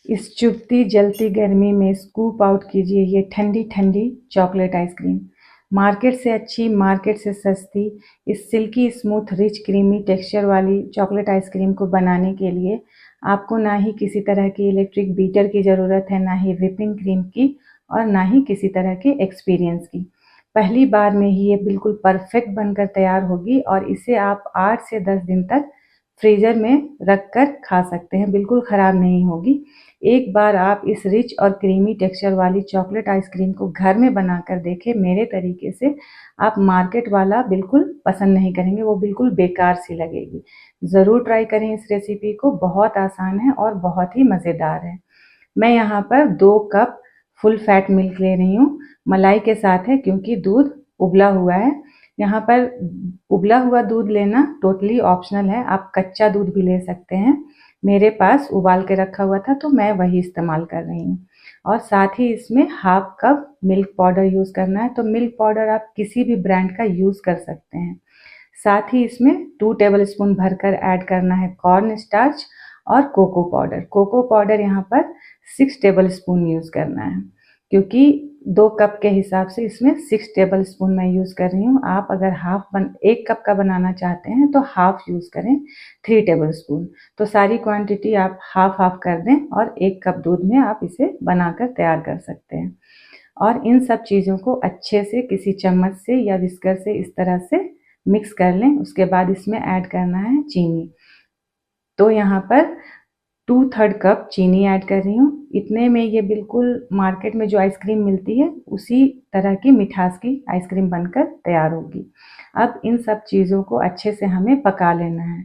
इस चुभती जलती गर्मी में स्कूप आउट कीजिए ये ठंडी ठंडी चॉकलेट आइसक्रीम। मार्केट से अच्छी, मार्केट से सस्ती, इस silkie smooth rich creamy texture वाली चॉकलेट आइसक्रीम को बनाने के लिए आपको ना ही किसी तरह की इलेक्ट्रिक बीटर की ज़रूरत है, ना ही व्हिपिंग क्रीम की, और ना ही किसी तरह के एक्सपीरियंस की। पहली बार में ही ये बिल्कुल परफेक्ट बनकर तैयार होगी और इसे आप 8 से 10 दिन तक फ्रीज़र में रख कर खा सकते हैं, बिल्कुल ख़राब नहीं होगी। एक बार आप इस रिच और क्रीमी टेक्सचर वाली चॉकलेट आइसक्रीम को घर में बनाकर देखें मेरे तरीके से, आप मार्केट वाला बिल्कुल पसंद नहीं करेंगे, वो बिल्कुल बेकार सी लगेगी। ज़रूर ट्राई करें इस रेसिपी को, बहुत आसान है और बहुत ही मज़ेदार है। मैं यहाँ पर 2 कप फुल फैट मिल्क ले रही हूँ, मलाई के साथ है क्योंकि दूध उबला हुआ है। यहाँ पर उबला हुआ दूध लेना टोटली ऑप्शनल है, आप कच्चा दूध भी ले सकते हैं। मेरे पास उबाल के रखा हुआ था तो मैं वही इस्तेमाल कर रही हूँ। और साथ ही इसमें half cup milk powder use करना है, तो मिल्क पाउडर आप किसी भी ब्रांड का यूज़ कर सकते हैं। साथ ही इसमें 2 टेबलस्पून भरकर ऐड करना है कॉर्न स्टार्च और कोको पाउडर। कोको पाउडर यहाँ पर 6 टेबलस्पून यूज़ करना है, क्योंकि 2 कप के हिसाब से इसमें 6 टेबलस्पून मैं यूज़ कर रही हूँ। आप अगर 1 कप का बनाना चाहते हैं तो हाफ यूज़ करें, 3 टेबलस्पून। तो सारी क्वांटिटी आप हाफ हाफ कर दें और 1 कप दूध में आप इसे बनाकर तैयार कर सकते हैं। और इन सब चीज़ों को अच्छे से किसी चम्मच से या विस्कर से इस तरह से मिक्स कर लें। उसके बाद इसमें ऐड करना है चीनी। तो यहाँ पर 2/3 कप चीनी ऐड कर रही हूँ। इतने में ये बिल्कुल मार्केट में जो आइसक्रीम मिलती है उसी तरह की मिठास की आइसक्रीम बनकर तैयार होगी। अब इन सब चीज़ों को अच्छे से हमें पका लेना है।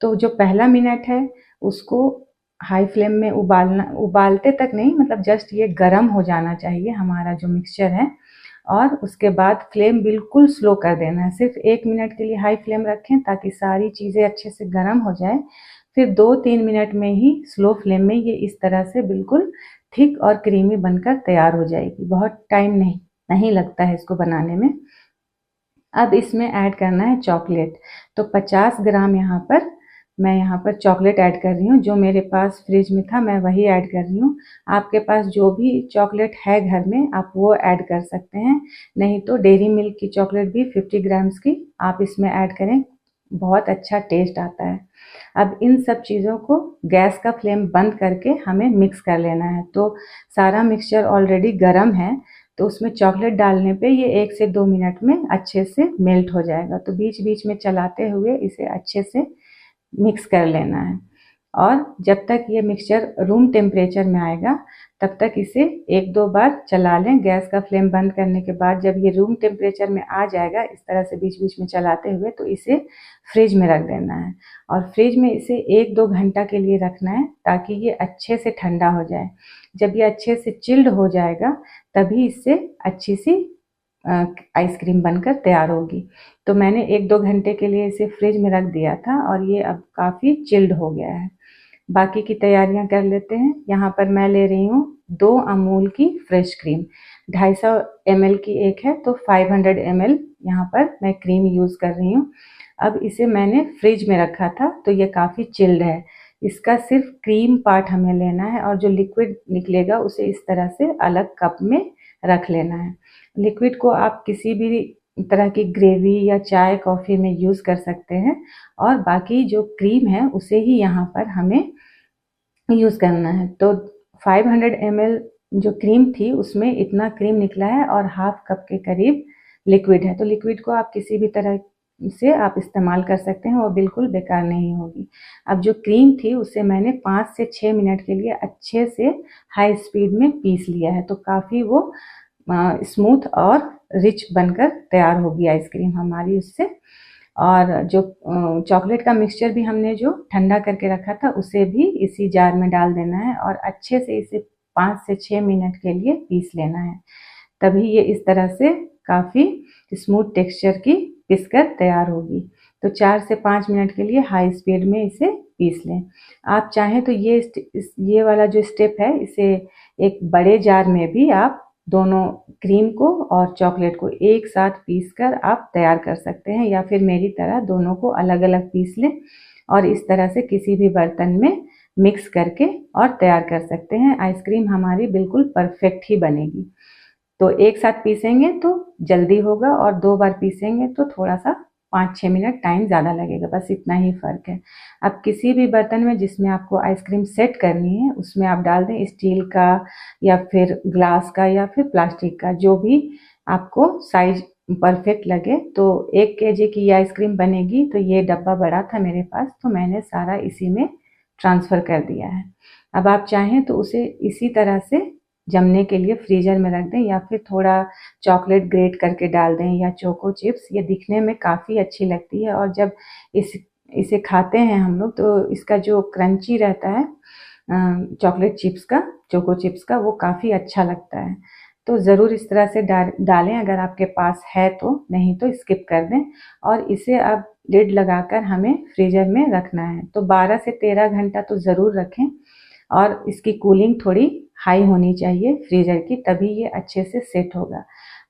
तो जो पहला मिनट है उसको हाई फ्लेम में उबालते तक नहीं, मतलब जस्ट ये गर्म हो जाना चाहिए हमारा जो मिक्सचर है। और उसके बाद फ्लेम बिल्कुल स्लो कर देना है, सिर्फ 1 मिनट के लिए हाई फ्लेम रखें ताकि सारी चीज़ें अच्छे से गर्म हो जाए। फिर 2-3 मिनट में ही स्लो फ्लेम में ये इस तरह से बिल्कुल थिक और क्रीमी बनकर तैयार हो जाएगी। बहुत टाइम नहीं लगता है इसको बनाने में। अब इसमें ऐड करना है चॉकलेट। तो 50 ग्राम मैं यहाँ पर चॉकलेट ऐड कर रही हूँ। जो मेरे पास फ्रिज में था मैं वही ऐड कर रही हूँ। आपके पास जो भी चॉकलेट है घर में आप वो ऐड कर सकते हैं, नहीं तो डेयरी मिल्क की चॉकलेट भी 50 ग्राम्स की आप इसमें ऐड करें, बहुत अच्छा टेस्ट आता है। अब इन सब चीज़ों को गैस का फ्लेम बंद करके हमें मिक्स कर लेना है। तो सारा मिक्सचर ऑलरेडी गर्म है, तो उसमें चॉकलेट डालने पे ये 1 से 2 मिनट में अच्छे से मेल्ट हो जाएगा। तो बीच बीच में चलाते हुए इसे अच्छे से मिक्स कर लेना है। और जब तक ये मिक्सचर रूम टेम्परेचर में आएगा तब तक इसे 1-2 बार चला लें। गैस का फ्लेम बंद करने के बाद जब ये रूम टेम्परेचर में आ जाएगा इस तरह से बीच बीच में चलाते हुए, तो इसे फ्रिज में रख देना है। और फ्रिज में इसे 1-2 घंटा के लिए रखना है ताकि ये अच्छे से ठंडा हो जाए। जब ये अच्छे से चिल्ड हो जाएगा तभी इससे अच्छी सी आइसक्रीम बनकर तैयार होगी। तो मैंने 1-2 घंटे के लिए इसे फ्रिज में रख दिया था और ये अब काफ़ी चिल्ड हो गया है। बाकी की तैयारियां कर लेते हैं। यहाँ पर मैं ले रही हूँ 2 अमूल की फ्रेश क्रीम, 250 ml की एक है, तो 500 ml यहाँ पर मैं क्रीम यूज़ कर रही हूँ। अब इसे मैंने फ्रिज में रखा था तो ये काफ़ी चिल्ड है। इसका सिर्फ क्रीम पार्ट हमें लेना है और जो लिक्विड निकलेगा उसे इस तरह से अलग कप में रख लेना है। लिक्विड को आप किसी भी तरह की ग्रेवी या चाय कॉफ़ी में यूज़ कर सकते हैं, और बाकी जो क्रीम है उसे ही यहाँ पर हमें यूज़ करना है। तो 500 ml जो क्रीम थी उसमें इतना क्रीम निकला है और हाफ कप के करीब लिक्विड है। तो लिक्विड को आप किसी भी तरह से आप इस्तेमाल कर सकते हैं, वो बिल्कुल बेकार नहीं होगी। अब जो क्रीम थी उसे मैंने 5 से 6 मिनट के लिए अच्छे से हाई स्पीड में पीस लिया है, तो काफ़ी वो स्मूथ और रिच बनकर तैयार होगी आइसक्रीम हमारी उससे। और जो चॉकलेट का मिक्सचर भी हमने जो ठंडा करके रखा था उसे भी इसी जार में डाल देना है और अच्छे से इसे 5 से 6 मिनट के लिए पीस लेना है। तभी ये इस तरह से काफ़ी स्मूथ टेक्सचर की पिसकर तैयार होगी। तो 4 से 5 मिनट के लिए हाई स्पीड में इसे पीस लें। आप चाहें तो ये वाला जो स्टेप है इसे एक बड़े जार में भी आप दोनों क्रीम को और चॉकलेट को एक साथ पीसकर आप तैयार कर सकते हैं, या फिर मेरी तरह दोनों को अलग अलग पीस लें और इस तरह से किसी भी बर्तन में मिक्स करके और तैयार कर सकते हैं। आइसक्रीम हमारी बिल्कुल परफेक्ट ही बनेगी। तो एक साथ पीसेंगे तो जल्दी होगा और 2 बार पीसेंगे तो थोड़ा सा 5-6 मिनट टाइम ज़्यादा लगेगा, बस इतना ही फ़र्क है। अब किसी भी बर्तन में जिसमें आपको आइसक्रीम सेट करनी है उसमें आप डाल दें स्टील का या फिर ग्लास का या फिर प्लास्टिक का, जो भी आपको साइज परफेक्ट लगे। तो 1 केजी की आइसक्रीम बनेगी तो ये डब्बा बड़ा था मेरे पास, तो मैंने सारा इसी में ट्रांसफ़र कर दिया है। अब आप चाहें तो उसे इसी तरह से जमने के लिए फ्रीजर में रख दें या फिर थोड़ा चॉकलेट ग्रेट करके डाल दें या चोको चिप्स। ये दिखने में काफ़ी अच्छी लगती है और जब इसे खाते हैं हम लोग तो इसका जो क्रंची रहता है चॉकलेट चिप्स का, चोको चिप्स का, वो काफ़ी अच्छा लगता है। तो ज़रूर इस तरह से डालें अगर आपके पास है तो, नहीं तो स्किप कर दें। और इसे अब लिड लगाकर हमें फ्रीजर में रखना है। तो 12 से 13 घंटा तो ज़रूर रखें और इसकी कूलिंग थोड़ी हाई होनी चाहिए फ्रीजर की, तभी ये अच्छे से सेट होगा।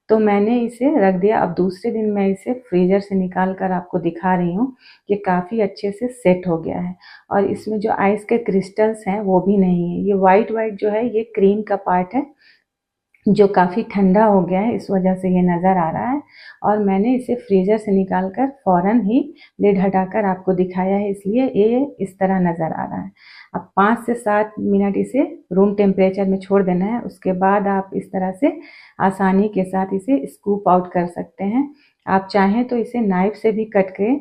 तो मैंने इसे रख दिया। अब दूसरे दिन मैं इसे फ्रीजर से निकाल कर आपको दिखा रही हूँ कि काफ़ी अच्छे से सेट हो गया है और इसमें जो आइस के क्रिस्टल्स हैं वो भी नहीं है। ये वाइट वाइट जो है ये क्रीम का पार्ट है जो काफ़ी ठंडा हो गया है, इस वजह से ये नज़र आ रहा है। और मैंने इसे फ्रीज़र से निकाल कर फ़ौरन ही लिड हटाकर आपको दिखाया है, इसलिए ये इस तरह नज़र आ रहा है। अब 5 से 7 मिनट इसे रूम टेम्परेचर में छोड़ देना है। उसके बाद आप इस तरह से आसानी के साथ इसे स्कूप आउट कर सकते हैं। आप चाहें तो इसे नाइफ़ से भी कट के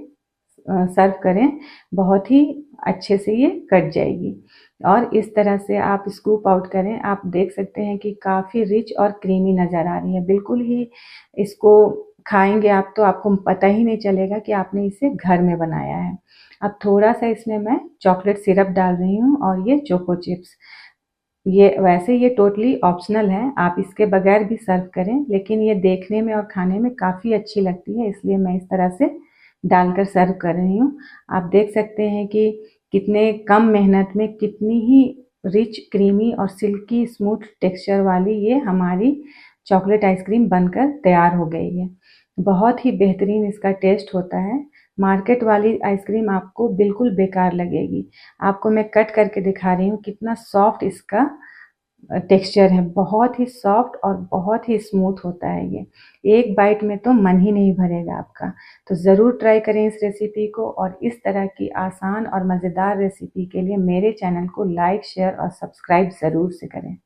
सर्व करें, बहुत ही अच्छे से ये कट जाएगी। और इस तरह से आप स्कूप आउट करें, आप देख सकते हैं कि काफ़ी रिच और क्रीमी नज़र आ रही है। बिल्कुल ही इसको खाएंगे आप तो आपको पता ही नहीं चलेगा कि आपने इसे घर में बनाया है। अब थोड़ा सा इसमें मैं चॉकलेट सिरप डाल रही हूँ और ये चोको चिप्स। ये वैसे ये टोटली ऑप्शनल है, आप इसके बगैर भी सर्व करें, लेकिन ये देखने में और खाने में काफ़ी अच्छी लगती है, इसलिए मैं इस तरह से डालकर सर्व कर रही हूँ। आप देख सकते हैं कि कितने कम मेहनत में कितनी ही रिच, क्रीमी और सिल्की स्मूथ टेक्सचर वाली ये हमारी चॉकलेट आइसक्रीम बनकर तैयार हो गई है। बहुत ही बेहतरीन इसका टेस्ट होता है। मार्केट वाली आइसक्रीम आपको बिल्कुल बेकार लगेगी। आपको मैं कट करके दिखा रही हूँ कितना सॉफ्ट इसका टेक्सचर है, बहुत ही सॉफ्ट और बहुत ही स्मूथ होता है ये। एक बाइट में तो मन ही नहीं भरेगा आपका। तो ज़रूर ट्राई करें इस रेसिपी को और इस तरह की आसान और मज़ेदार रेसिपी के लिए मेरे चैनल को लाइक, शेयर और सब्सक्राइब ज़रूर से करें।